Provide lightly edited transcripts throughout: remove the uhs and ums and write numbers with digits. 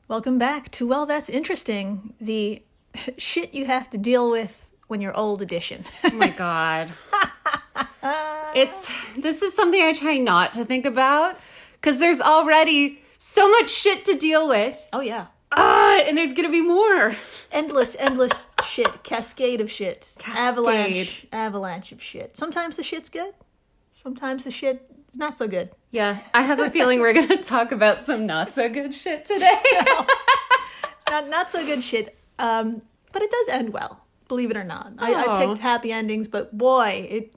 Welcome back to Well, That's Interesting, the shit you have to deal with when you're old edition. Oh my God. This is something I try not to think about because there's already so much shit to deal with. Oh, yeah. And there's going to be more. Endless shit. Cascade of shit. Avalanche of shit. Sometimes the shit's good. Sometimes the shit is not so good. Yeah, I have a feeling we're going to talk about some not so good shit today. Not so good shit. But it does end well, believe it or not. I picked happy endings, but boy, it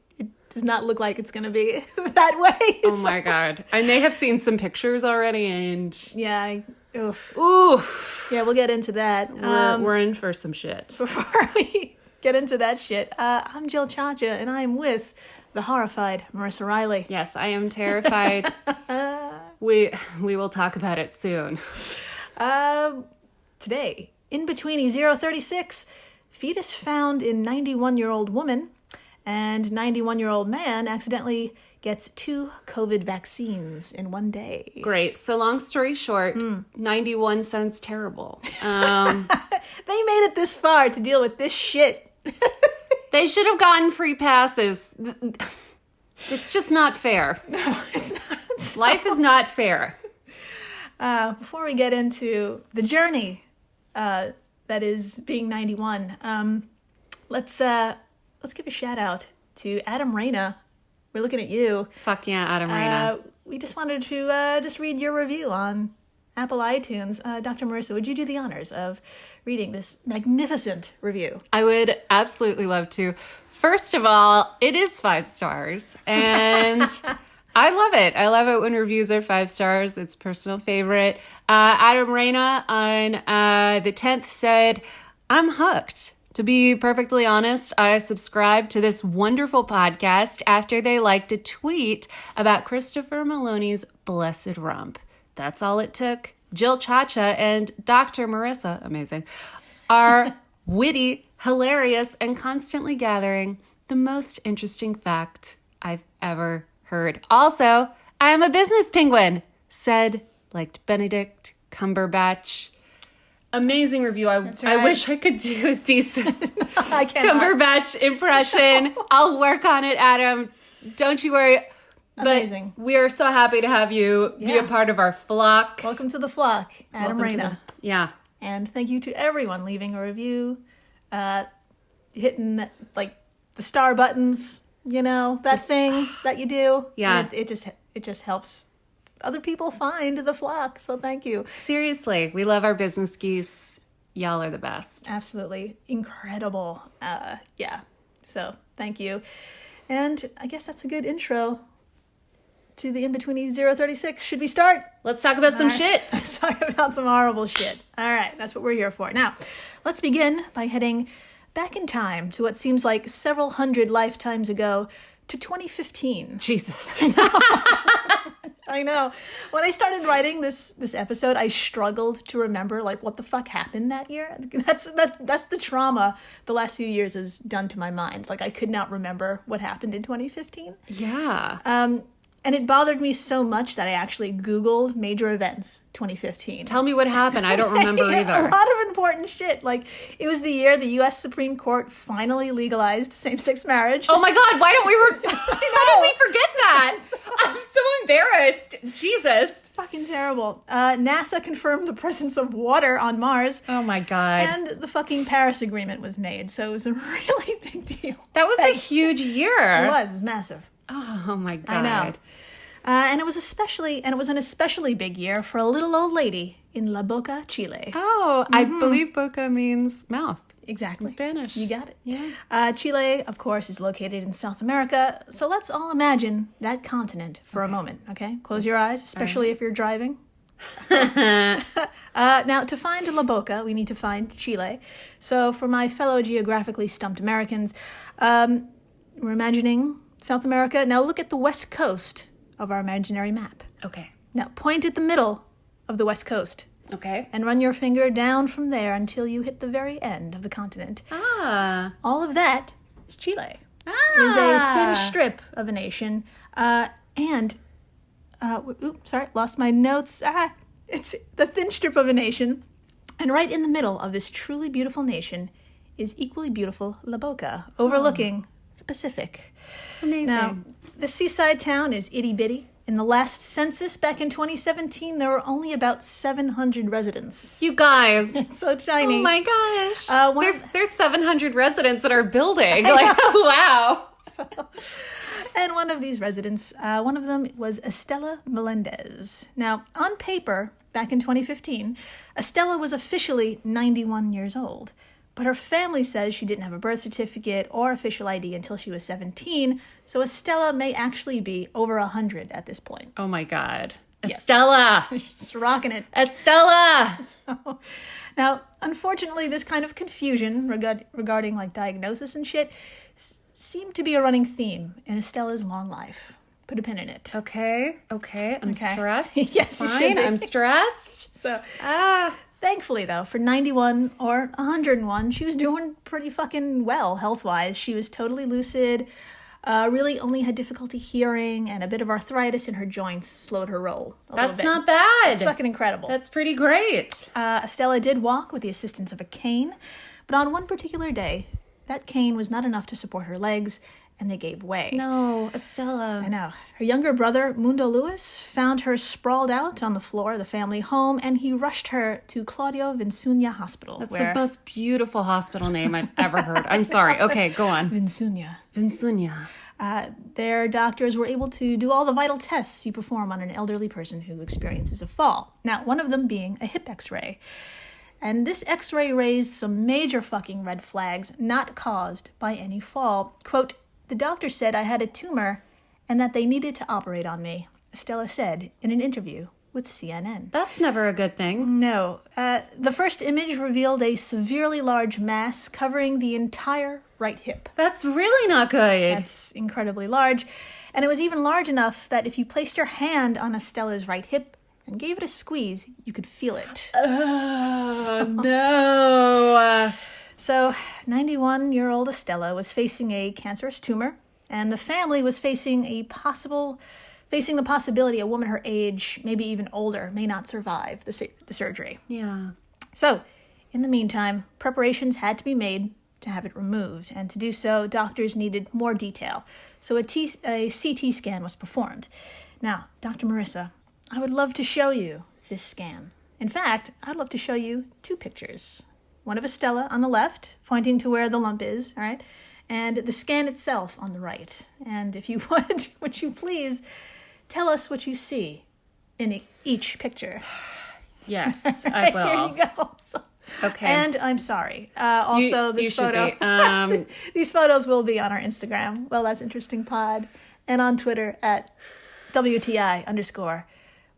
does not look like it's going to be that way. Oh my God. I may have seen some pictures already and... Yeah, oof. Oof. Yeah, we'll get into that. We're in for some shit. Before we get into that shit, I'm Jill Chacha, and I'm with the horrified Marissa Riley. Yes, I am terrified. We will talk about it soon. Today, In-Betweeni 036, fetus found in 91-year-old woman, and 91-year-old man accidentally gets 2 COVID vaccines in one day. Great. So long story short, 91 sounds terrible. They made it this far to deal with this shit. They should have gotten free passes. It's just not fair. No, it's not. Life is not fair. Before we get into the journey that is being 91, let's give a shout out to Adam Reyna. We're looking at you. Fuck yeah, Adam Reyna. We just wanted to just read your review on Apple iTunes. Dr. Marissa, would you do the honors of reading this magnificent review? I would absolutely love to. First of all, it is 5 stars, and I love it. I love it when reviews are 5 stars. It's a personal favorite. Adam Reyna on the 10th said, I'm hooked. To be perfectly honest, I subscribed to this wonderful podcast after they liked a tweet about Christopher Maloney's blessed rump. That's all it took. Jill Chacha and Dr. Marissa, amazing, are witty, hilarious, and constantly gathering the most interesting fact I've ever heard. Also, I am a business penguin, said, liked Benedict Cumberbatch. Amazing review. Right. I wish I could do a decent I cannot. Cumberbatch impression. I'll work on it, Adam. Don't you worry. Amazing. But we are so happy to have you be a part of our flock. Welcome to the flock, Adam Reyna. Yeah. And thank you to everyone leaving a review, hitting the star buttons, that thing that you do. Yeah. And it just helps other people find the flock. So thank you. Seriously, we love our business geese. Y'all are the best. Absolutely incredible. Yeah. So thank you. And I guess that's a good intro to the In-Betweeni 036. Should we start? Let's talk about some shit. Let's talk about some horrible shit. All right, that's what we're here for. Now, let's begin by heading back in time to what seems like several hundred lifetimes ago, to 2015. Jesus. I know. When I started writing this episode, I struggled to remember what the fuck happened that year. That's the trauma the last few years has done to my mind. I could not remember what happened in 2015. Yeah. And it bothered me so much that I actually Googled major events 2015. Tell me what happened. I don't remember either. A lot of important shit. It was the year the U.S. Supreme Court finally legalized same-sex marriage. Oh my God, why did we forget that? I'm so embarrassed. Jesus. It's fucking terrible. NASA confirmed the presence of water on Mars. Oh my God. And the fucking Paris Agreement was made. So it was a really big deal. That was a huge year. It was massive. Oh my God. I know. And it was an especially big year for a little old lady in La Boca, Chile. Oh, I believe boca means mouth. Exactly. In Spanish. You got it. Yeah. Chile, of course, is located in South America. So let's all imagine that continent for a moment, okay? Close your eyes, especially if you're driving. Now, to find La Boca, we need to find Chile. So for my fellow geographically stumped Americans, we're imagining South America. Now look at the west coast of our imaginary map. Okay. Now point at the middle of the west coast. Okay. And run your finger down from there until you hit the very end of the continent. Ah. All of that is Chile. Ah. It is a thin strip of a nation. Lost my notes. It's the thin strip of a nation. And right in the middle of this truly beautiful nation is equally beautiful La Boca, overlooking the Pacific. Amazing. Now, the seaside town is itty-bitty. In the last census back in 2017, there were only about 700 residents. You guys. It's so tiny. Oh my gosh. There's 700 residents in our building. Like, wow. And one of these residents, one of them was Estela Melendez. Now, on paper, back in 2015, Estela was officially 91 years old. But her family says she didn't have a birth certificate or official ID until she was 17, so Estela may actually be over 100 at this point. Oh my God. Yes. Estela. Just rocking it. Estela. So, now, unfortunately, this kind of confusion regarding like diagnosis and shit seemed to be a running theme in Estela's long life. Put a pin in it. Okay. I'm stressed. Yes, Fine. you should be. I'm stressed. So, thankfully, though, for 91 or 101, she was doing pretty fucking well health-wise. She was totally lucid, really only had difficulty hearing, and a bit of arthritis in her joints slowed her roll a little bit. That's not bad. It's fucking incredible. That's pretty great. Estela did walk with the assistance of a cane, but on one particular day, that cane was not enough to support her legs, and they gave way. No, Estela. I know. Her younger brother, Mundo Lewis, found her sprawled out on the floor of the family home, and he rushed her to Claudio Vinsunia Hospital. That's the most beautiful hospital name I've ever heard. I'm sorry. Okay, go on. Vinsunia. Their doctors were able to do all the vital tests you perform on an elderly person who experiences a fall. Now, one of them being a hip x-ray. And this x-ray raised some major fucking red flags not caused by any fall. Quote, "The doctor said I had a tumor and that they needed to operate on me," Estela said in an interview with CNN. That's never a good thing. No. The first image revealed a severely large mass covering the entire right hip. That's really not good. That's incredibly large. And it was even large enough that if you placed your hand on Estela's right hip and gave it a squeeze, you could feel it. Oh, no. So, 91-year-old Estela was facing a cancerous tumor, and the family was facing the possibility a woman her age, maybe even older, may not survive the surgery. Yeah. So, in the meantime, preparations had to be made to have it removed, and to do so, doctors needed more detail. So a CT scan was performed. Now, Dr. Marissa, I would love to show you this scan. In fact, I'd love to show you two pictures. One of Estela on the left, pointing to where the lump is, all right? And the scan itself on the right. And if you would you please tell us what you see in each picture? Yes, I will. Here you go. Okay. And I'm sorry. Also, this photo. These photos will be on our Instagram. Well, that's interesting pod. And on Twitter at WTI_pod.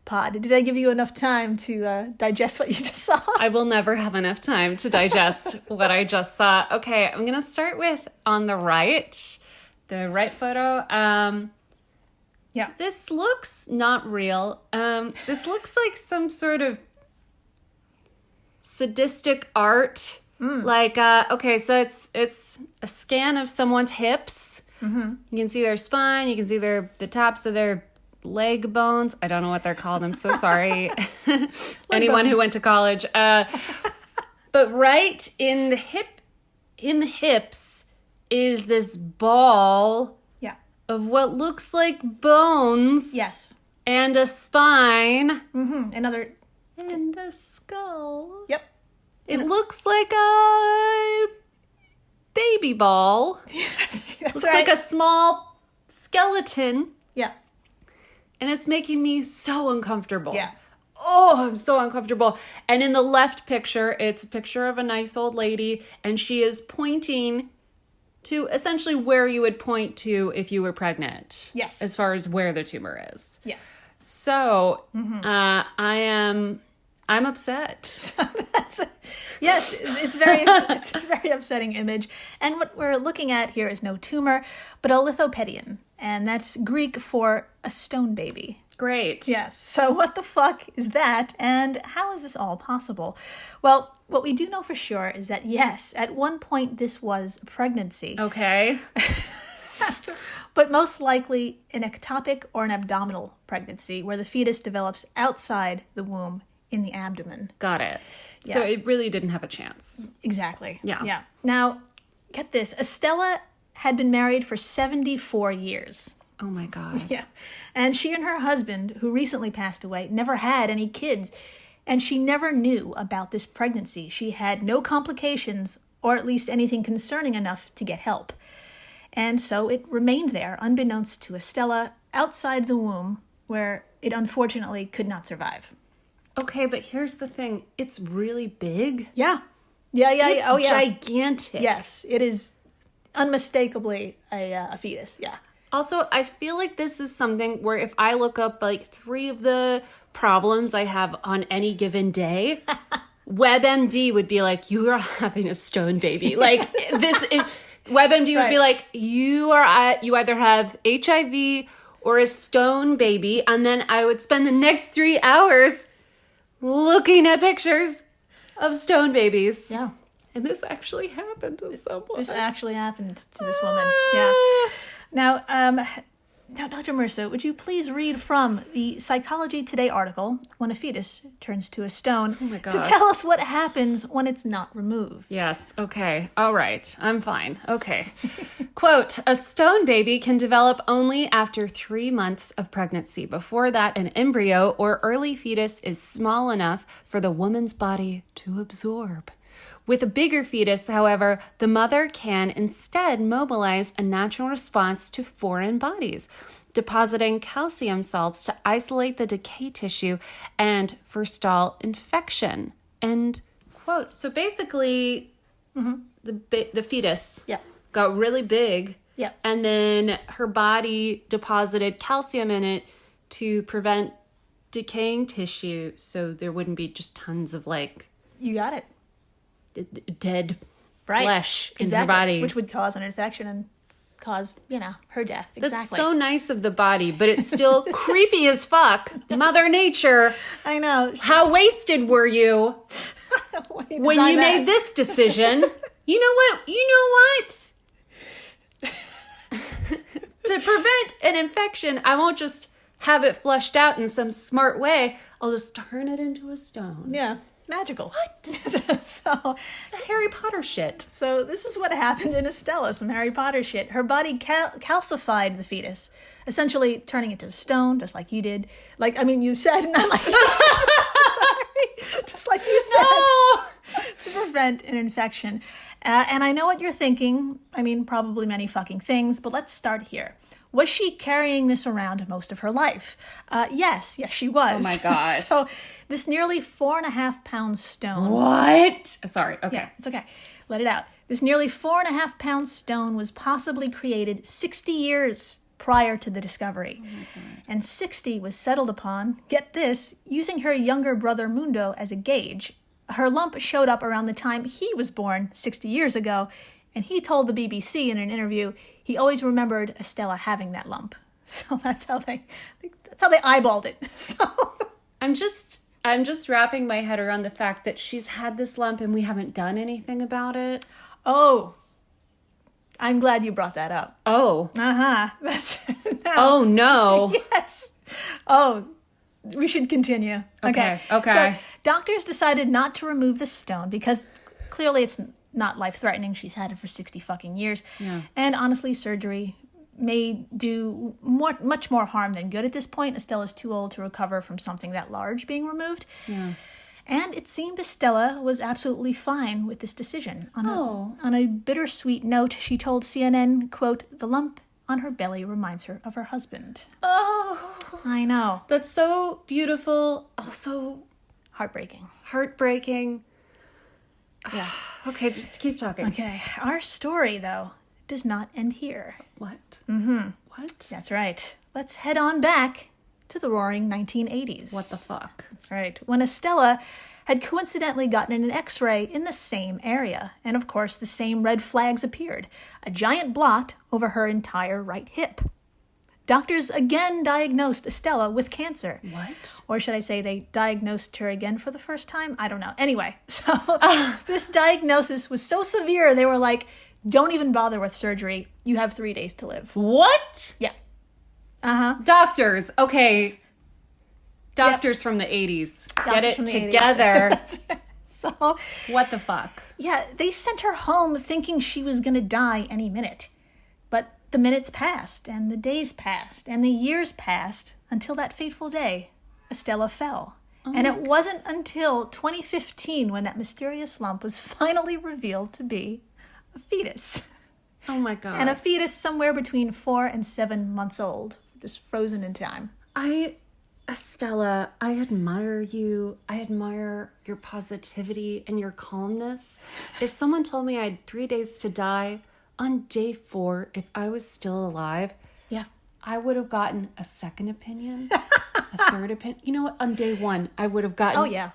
Did I give you enough time to digest what you just saw? I will never have enough time to digest what I just saw. Okay, I'm going to start with on the right photo. Yeah. This looks not real. This looks like some sort of sadistic art. Like, okay, so it's a scan of someone's hips. Mm-hmm. You can see their spine. You can see the tops of their leg bones. I don't know what they're called. I'm so sorry. Anyone who went to college. But right in the hips is this ball of what looks like bones. Yes. And a spine. Mm-hmm. And a skull. Yep. It looks like a baby ball. Yes, that's looks right. like a small skeleton. Yeah. And it's making me so uncomfortable. Yeah. Oh, I'm so uncomfortable. And in the left picture, it's a picture of a nice old lady, and she is pointing to essentially where you would point to if you were pregnant. Yes. As far as where the tumor is. Yeah. So, I'm upset. Yes, it's a very upsetting image. And what we're looking at here is no tumor, but a lithopedion. And that's Greek for a stone baby. Great. Yes. So what the fuck is that? And how is this all possible? Well, what we do know for sure is that, yes, at one point this was a pregnancy. Okay. But most likely an ectopic or an abdominal pregnancy where the fetus develops outside the womb in the abdomen. Got it. So it really didn't have a chance. Exactly. Yeah. Yeah. Now, get this. Estella had been married for 74 years. Oh my God. Yeah. And she and her husband, who recently passed away, never had any kids. And she never knew about this pregnancy. She had no complications, or at least anything concerning enough to get help. And so it remained there, unbeknownst to Estella, outside the womb, where it unfortunately could not survive. Okay, but here's the thing. It's really big. Yeah. Yeah. It's Oh, yeah. gigantic. Yes, it is unmistakably a fetus. Yeah. Also, I feel like this is something where if I look up like 3 of the problems I have on any given day, WebMD would be like, you are having a stone baby. Like this is, WebMD would be like, you either have HIV or a stone baby. And then I would spend the next 3 hours looking at pictures of stone babies. Yeah. And this actually happened to someone. This actually happened to this woman. Yeah. Now, Dr. Mercer, would you please read from the Psychology Today article, When a Fetus Turns to a Stone, Oh my God. to tell us what happens when it's not removed. Yes. Okay. All right. I'm fine. Okay. Quote, a stone baby can develop only after 3 months of pregnancy. Before that, an embryo or early fetus is small enough for the woman's body to absorb. With a bigger fetus, however, the mother can instead mobilize a natural response to foreign bodies, depositing calcium salts to isolate the decay tissue and forestall infection. End quote. So basically, the fetus got really big, and then her body deposited calcium in it to prevent decaying tissue, so there wouldn't be just tons of like You got it. dead flesh in her body. Which would cause an infection and cause, her death. Exactly. That's so nice of the body, but it's still creepy as fuck. Mother Nature. I know. How wasted were you when you made this decision? You know what? To prevent an infection, I won't just have it flushed out in some smart way. I'll just turn it into a stone. Yeah. Magical. What? It's the Harry Potter shit. So this is what happened in Estella, some Harry Potter shit. Her body calcified the fetus, essentially turning it to a stone, just like you did. You said, not like you did. Sorry. Just like you said. No! To prevent an infection. And I know what you're thinking. Probably many fucking things, but let's start here. Was she carrying this around most of her life? Yes, she was. Oh my God. So this nearly 4.5 pound stone. What? Sorry, okay. Yeah, it's okay. Let it out. This nearly 4.5 pound stone was possibly created 60 years prior to the discovery. Oh my God. And 60 was settled upon, get this, using her younger brother Mundo as a gauge. Her lump showed up around the time he was born 60 years ago, and he told the BBC in an interview he always remembered Estella having that lump. So that's how they eyeballed it. So I'm just wrapping my head around the fact that she's had this lump and we haven't done anything about it. Oh, I'm glad you brought that up. Oh. Uh-huh. That's no. Oh no. Yes. Oh, we should continue. Okay. So doctors decided not to remove the stone because clearly it's not life-threatening. She's had it for 60 fucking years. Yeah. And honestly, surgery may do much more harm than good at this point. Estella's too old to recover from something that large being removed. Yeah. And it seemed Estella was absolutely fine with this decision. On a bittersweet note, she told CNN, quote, the lump on her belly reminds her of her husband. Oh. I know. That's so beautiful. Also Heartbreaking. Yeah. Okay, just keep talking. Okay. Our story, though, does not end here. What? Mm-hmm. What? That's right. Let's head on back to the roaring 1980s. What the fuck? That's right. When Estella had coincidentally gotten an X-ray in the same area. And of course, the same red flags appeared. A giant blot over her entire right hip. Doctors again diagnosed Estella with cancer. What? Or should I say they diagnosed her again for the first time? I don't know. Anyway, so this diagnosis was so severe, they were like, don't even bother with surgery. You have 3 days to live. What? Yeah. Uh-huh. Doctors. Okay. Doctors from the 80s. Get Doctors it from the together. 80s. So, What the fuck? yeah, they sent her home thinking she was going to die any minute. But the minutes passed, and the days passed, and the years passed until that fateful day, Estella fell. And it wasn't until 2015 when that mysterious lump was finally revealed to be a fetus. Oh my God. And a fetus somewhere between 4 and 7 months old, just frozen in time. Estella, I admire you. I admire your positivity and your calmness. If someone told me I had 3 days to die, on day 4, if I was still alive, Yeah. I would have gotten a second opinion, a third opinion. You know what? On day 1, I would have gotten... Oh, yeah.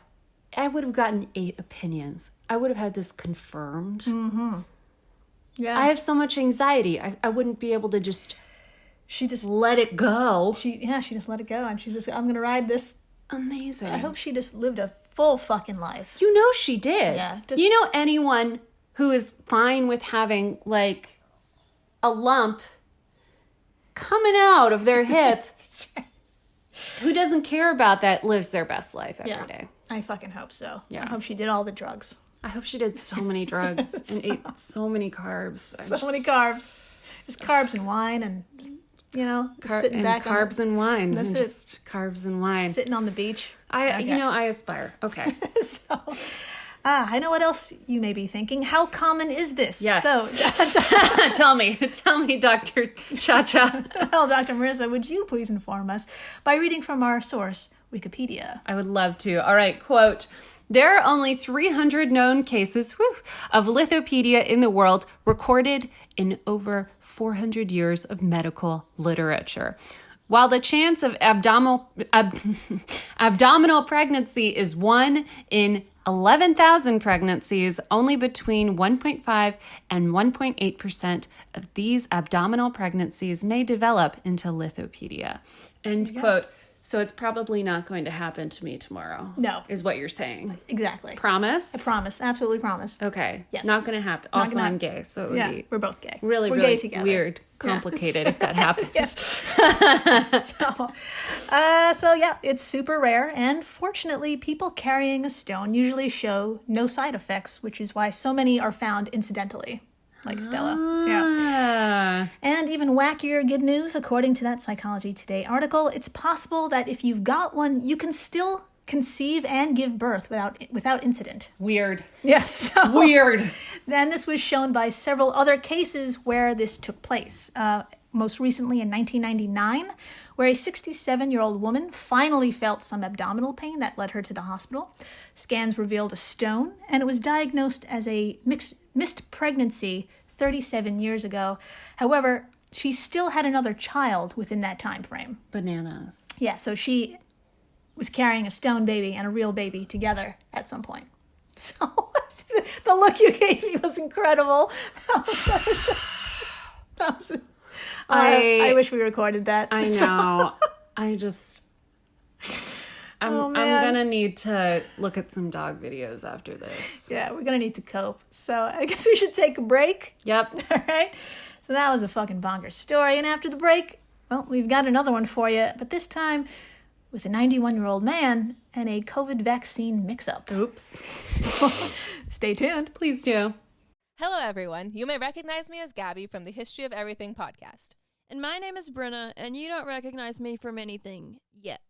I would have gotten 8 opinions. I would have had this confirmed. Mm-hmm. Yeah. I have so much anxiety. I wouldn't be able to just She just let it go. she just let it go, and she's just, I'm gonna ride this. Amazing. I hope she just lived a full fucking life. You know she did. Yeah, You know anyone who is fine with having, like, a lump coming out of their hip, who doesn't care about that, lives their best life every day. I fucking hope so. Yeah. I hope she did all the drugs. I hope she did so many drugs and ate so many carbs. Many carbs. Just carbs and wine and, just, just sitting back. Carbs and wine. That's and it. Just carbs and wine. Sitting on the beach. I aspire. Okay. So, I know what else you may be thinking. How common is this? Yes. So, Tell me, Dr. Cha-Cha. well, Dr. Marissa, would you please inform us by reading from our source, Wikipedia? I would love to. All right, quote, there are only 300 known cases of lithopedia in the world recorded in over 400 years of medical literature. While the chance of abdominal pregnancy is 1 in 11,000 pregnancies, only between 1.5 and 1.8% of these abdominal pregnancies may develop into lithopedia. End quote. So it's probably not going to happen to me tomorrow. No. Is what you're saying. Exactly. Promise? I promise. Absolutely promise. Okay. Yes. Not going to happen. Not Also, gonna I'm gay, so it would Yeah, be we're both gay. really, we're really gay together. weird, complicated if that happens. Yes. So yeah, it's super rare, and fortunately, people carrying a stone usually show no side effects, which is why so many are found incidentally, like Stella. Yeah. And even wackier good news, according to that Psychology Today article, it's possible that if you've got one, you can still conceive and give birth without incident. Weird. Yes. So, Weird. Then this was shown by several other cases where this took place. Most recently in 1999, where a 67-year-old woman finally felt some abdominal pain that led her to the hospital. Scans revealed a stone, and it was diagnosed as a missed pregnancy 37 years ago. However, she still had another child within that time frame. Bananas. Yeah, so she was carrying a stone baby and a real baby together at some point. So the look you gave me was incredible. I wish we recorded that. I know. I'm gonna need to look at some dog videos after this. Yeah, we're gonna need to cope. So I guess we should take a break. Yep. All right. So that was a fucking bonkers story. And after the break, well, we've got another one for you, but this time with a 91-year-old man and a COVID vaccine mix-up. Oops. So stay tuned. Please do. Hello, everyone. You may recognize me as Gabby from the History of Everything podcast. And my name is Brenna, and you don't recognize me from anything yet.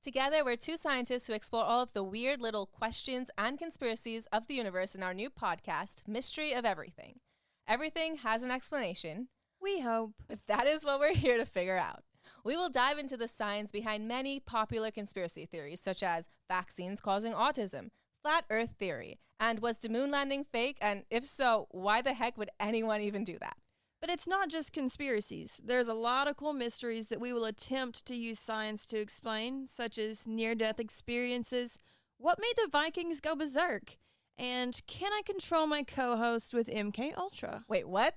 Together, we're two scientists who explore all of the weird little questions and conspiracies of the universe in our new podcast, Mystery of Everything. Everything has an explanation. We hope. But that is what we're here to figure out. We will dive into the science behind many popular conspiracy theories, such as vaccines causing autism, flat earth theory, and was the moon landing fake? And if so, why the heck would anyone even do that? But it's not just conspiracies. There's a lot of cool mysteries that we will attempt to use science to explain, such as near-death experiences, what made the Vikings go berserk, and can I control my co-host with MK Ultra? Wait, what?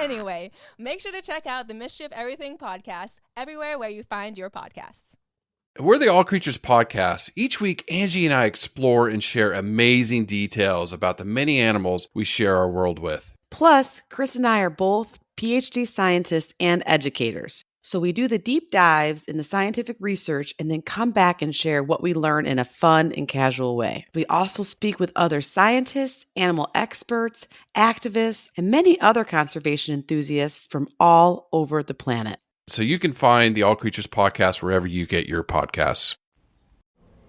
Anyway, make sure to check out the Mystery of Everything podcast everywhere where you find your podcasts. We're the All Creatures Podcast. Each week, Angie and I explore and share amazing details about the many animals we share our world with. Plus, Chris and I are both PhD scientists and educators. So we do the deep dives in the scientific research and then come back and share what we learn in a fun and casual way. We also speak with other scientists, animal experts, activists, and many other conservation enthusiasts from all over the planet. So you can find the All Creatures podcast wherever you get your podcasts.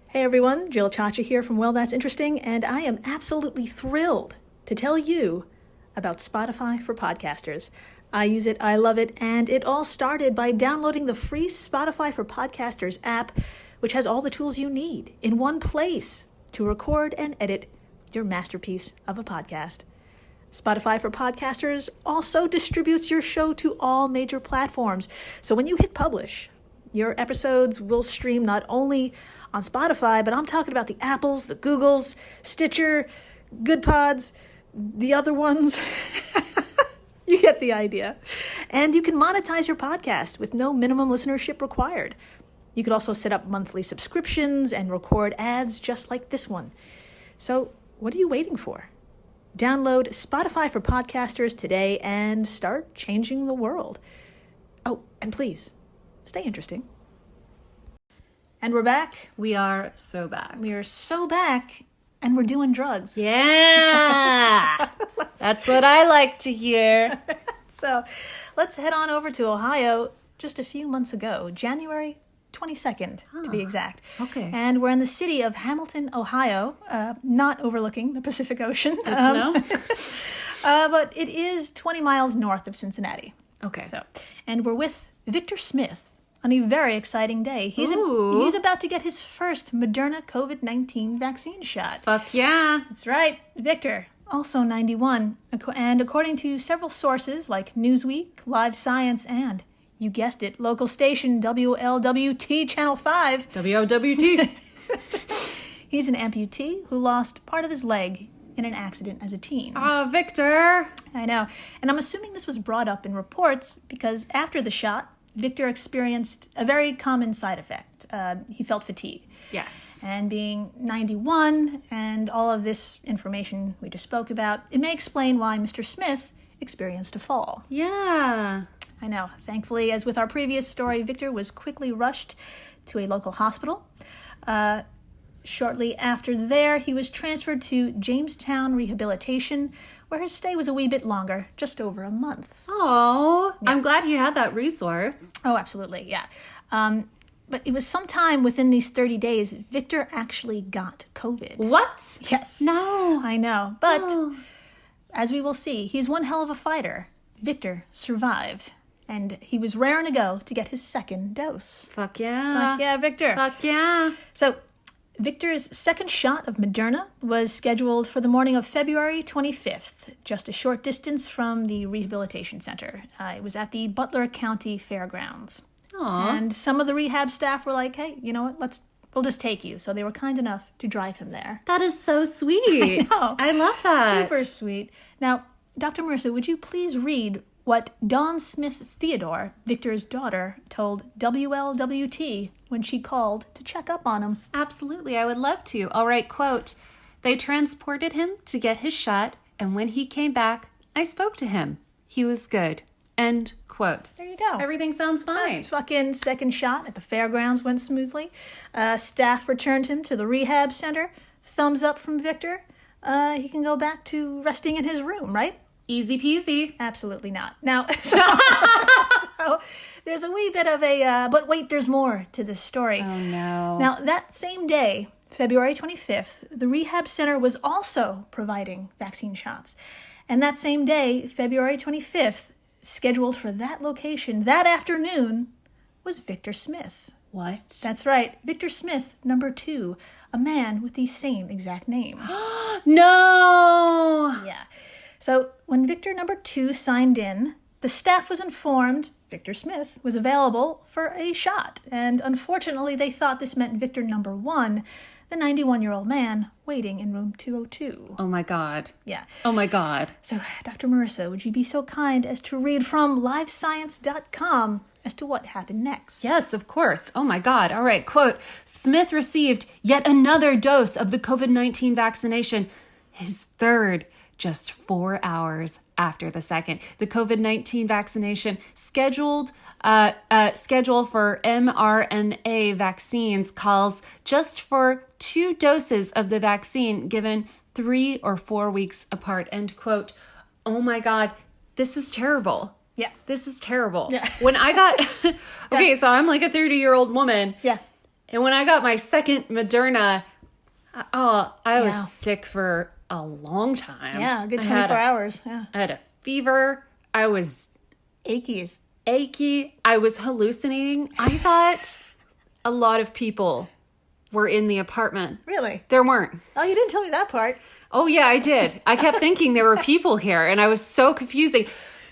Hey everyone, Jill Chacha here from Well, That's Interesting, and I am absolutely thrilled to tell you about Spotify for podcasters. I use it, I love it, and it all started by downloading the free Spotify for Podcasters app, which has all the tools you need in one place to record and edit your masterpiece of a podcast. Spotify for Podcasters also distributes your show to all major platforms. So when you hit publish, your episodes will stream not only on Spotify, but I'm talking about the Apples, the Googles, Stitcher, Good Pods, the other ones. You get the idea. And you can monetize your podcast with no minimum listenership required. You could also set up monthly subscriptions and record ads just like this one. So what are you waiting for? Download Spotify for Podcasters today and start changing the world. Oh, and please, stay interesting. And we're back. We are so back. We are so back, and we're doing drugs. Yeah. That's what I like to hear. So let's head on over to Ohio just a few months ago, January 22nd, to be exact. Okay. And we're in the city of Hamilton, Ohio, not overlooking the Pacific Ocean. Good to know. But it is 20 miles north of Cincinnati. Okay. So, and we're with Victor Smith on a very exciting day. He's about to get his first Moderna COVID-19 vaccine shot. Fuck yeah. That's right, Victor, also 91. And according to several sources like Newsweek, Live Science, and, you guessed it, local station WLWT Channel 5. WOWT. He's an amputee who lost part of his leg in an accident as a teen. Victor. I know. And I'm assuming this was brought up in reports because after the shot, Victor experienced a very common side effect. He felt fatigue. Yes. And being 91 and all of this information we just spoke about, it may explain why Mr. Smith experienced a fall. Yeah. I know. Thankfully, as with our previous story, Victor was quickly rushed to a local hospital. Shortly after there, he was transferred to Jamestown Rehabilitation, where his stay was a wee bit longer, just over a month. Oh, yeah. I'm glad he had that resource. Oh, absolutely, yeah. But it was sometime within these 30 days, Victor actually got COVID. What? Yes. No. I know. But as we will see, he's one hell of a fighter. Victor survived. And he was raring to go to get his second dose. Fuck yeah. Fuck yeah, Victor. Fuck yeah. So Victor's second shot of Moderna was scheduled for the morning of February 25th, just a short distance from the rehabilitation center. It was at the Butler County Fairgrounds. Aww. And some of the rehab staff were like, hey, you know what, we'll just take you. So they were kind enough to drive him there. That is so sweet. I love that. Super sweet. Now, Dr. Marissa, would you please read what Dawn Smith Theodore, Victor's daughter, told WLWT when she called to check up on him? Absolutely, I would love to. All right, quote, "They transported him to get his shot, and when he came back, I spoke to him. He was good." End quote. There you go. Everything sounds So fine. his fucking second shot at the fairgrounds went smoothly. Staff returned him to the rehab center. Thumbs up from Victor. He can go back to resting in his room, right? Easy peasy. Absolutely not. Now, so there's a wee bit of a, but wait, there's more to this story. Oh, no. Now, that same day, February 25th, the rehab center was also providing vaccine shots. And that same day, February 25th, scheduled for that location that afternoon, was Victor Smith. What? That's right. Victor Smith, number 2, a man with the same exact name. No! Yeah. So when Victor number 2 signed in, the staff was informed Victor Smith was available for a shot. And unfortunately, they thought this meant Victor number 1, the 91-year-old man waiting in room 202. Oh, my God. Yeah. Oh, my God. So, Dr. Marissa, would you be so kind as to read from livescience.com as to what happened next? Yes, of course. Oh, my God. All right. Quote, "Smith received yet another dose of the COVID-19 vaccination, his third, just 4 hours after the second. The COVID-19 vaccination schedule for mRNA vaccines calls just for 2 doses of the vaccine given 3 or 4 weeks apart, end quote. Oh my God, this is terrible. Yeah. This is terrible. Yeah. When I got, okay, so I'm like a 30-year-old woman. Yeah. And when I got my second Moderna, I was Yeah. sick for a long time. Yeah, a good 24 hours. Yeah. I had a fever. I was achy. I was hallucinating. I thought a lot of people were in the apartment. Really? There weren't. Oh, you didn't tell me that part. Oh, yeah, I did. I kept thinking there were people here, and I was so confusing.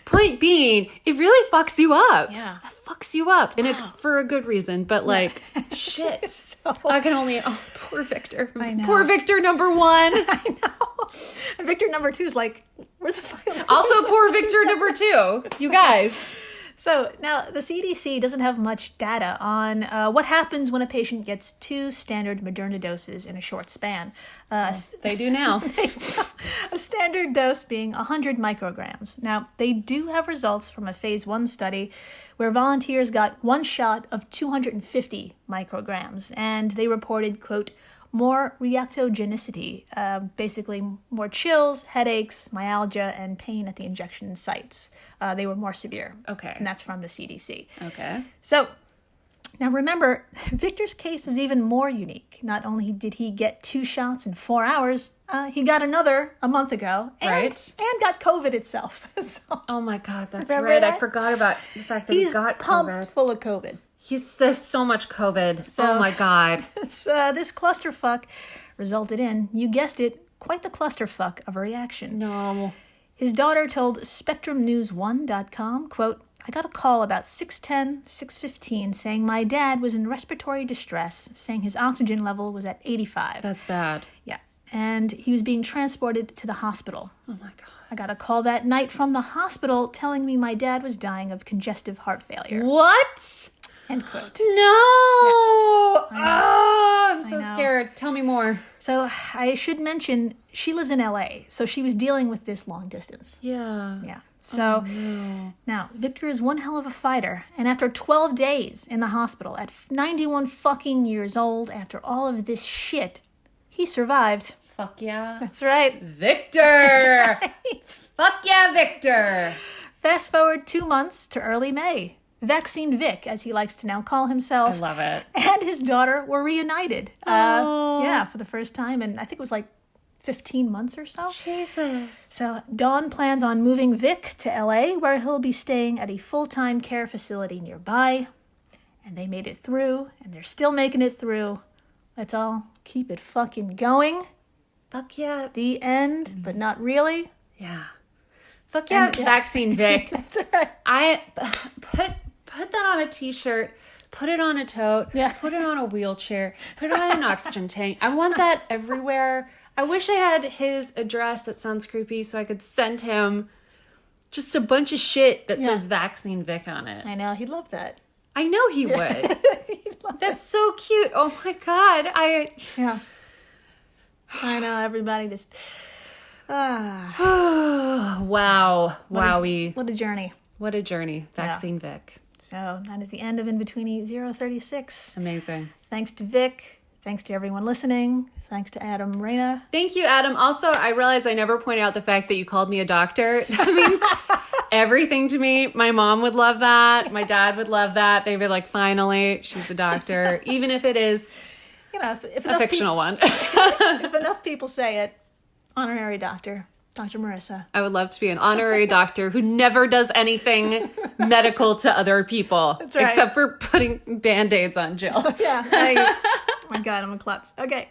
Point being, it really fucks you up. Yeah. It fucks you up. And it for a good reason, but like, shit. So- I can only, poor Victor. I know. Poor Victor number 1. I know. And Victor number 2 is like, where's the file? Also, poor Victor number 2. You guys. So now the CDC doesn't have much data on what happens when a patient gets 2 standard Moderna doses in a short span. They do now. A standard dose being 100 micrograms. Now, they do have results from a phase 1 study where volunteers got 1 shot of 250 micrograms, and they reported, quote, more reactogenicity, basically more chills, headaches, myalgia, and pain at the injection sites. They were more severe. Okay. And that's from the CDC. Okay. So, now remember, Victor's case is even more unique. Not only did he get 2 shots in 4 hours, he got another a month ago. And, Right. and got COVID itself. So, Oh my God, that's Remember right. I that? forgot about the fact that he's he got pumped COVID. full of COVID. There's so much COVID. Oh my God. This clusterfuck resulted in, you guessed it, quite the clusterfuck of a reaction. No. His daughter told SpectrumNews1.com, quote, I got a call about 6:15 saying my dad was in respiratory distress, saying his oxygen level was at 85. That's bad. Yeah. And he was being transported to the hospital. Oh my God. I got a call that night from the hospital telling me my dad was dying of congestive heart failure. What? End quote. No. I'm so know. scared. Tell me more. So I should mention, she lives in LA, so she was dealing with this long distance. Yeah. Yeah. So now Victor is one hell of a fighter, and after 12 days in the hospital at 91 fucking years old, after all of this shit, he survived. Fuck yeah. That's right. Victor. Right. Fuck yeah, Victor. Fast forward 2 months to early May. Vaccine Vic, as he likes to now call himself, I love it. and his daughter were reunited. Yeah, for the first time, and I think it was like 15 months or so. Jesus. So Dawn plans on moving Vic to LA, where he'll be staying at a full-time care facility nearby. And they made it through, and they're still making it through. Let's all keep it fucking going. Fuck yeah. The end, but not really. Yeah. Fuck yeah, Vaccine Vic. That's right. I put that on a t-shirt, put it on a tote, Yeah. put it on a wheelchair, put it on an oxygen tank. I want that everywhere. I wish I had his address. That sounds creepy, so I could send him just a bunch of shit that says Vaccine Vic on it. I know, he'd love that. I know he would. He'd love That's so cute. Oh my God. Yeah. I know, everybody just... Wow. Wowie. What a journey. What a journey. Vaccine Vic. So that is the end of In-Betweeni 036. Amazing. Thanks to Vic. Thanks to everyone listening. Thanks to Adam Reyna. Thank you, Adam. Also, I realize I never point out the fact that you called me a doctor. That means everything to me. My mom would love that. My dad would love that. They'd be like, finally, she's a doctor. Even if it is You know, if a enough fictional one. if enough people say it, honorary doctor, Dr. Marissa. I would love to be an honorary doctor who never does anything medical to other people. That's right. Except for putting Band-Aids on Jill. Yeah. Oh my God, I'm a klutz. Okay.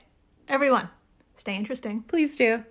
Everyone, stay interesting. Please do.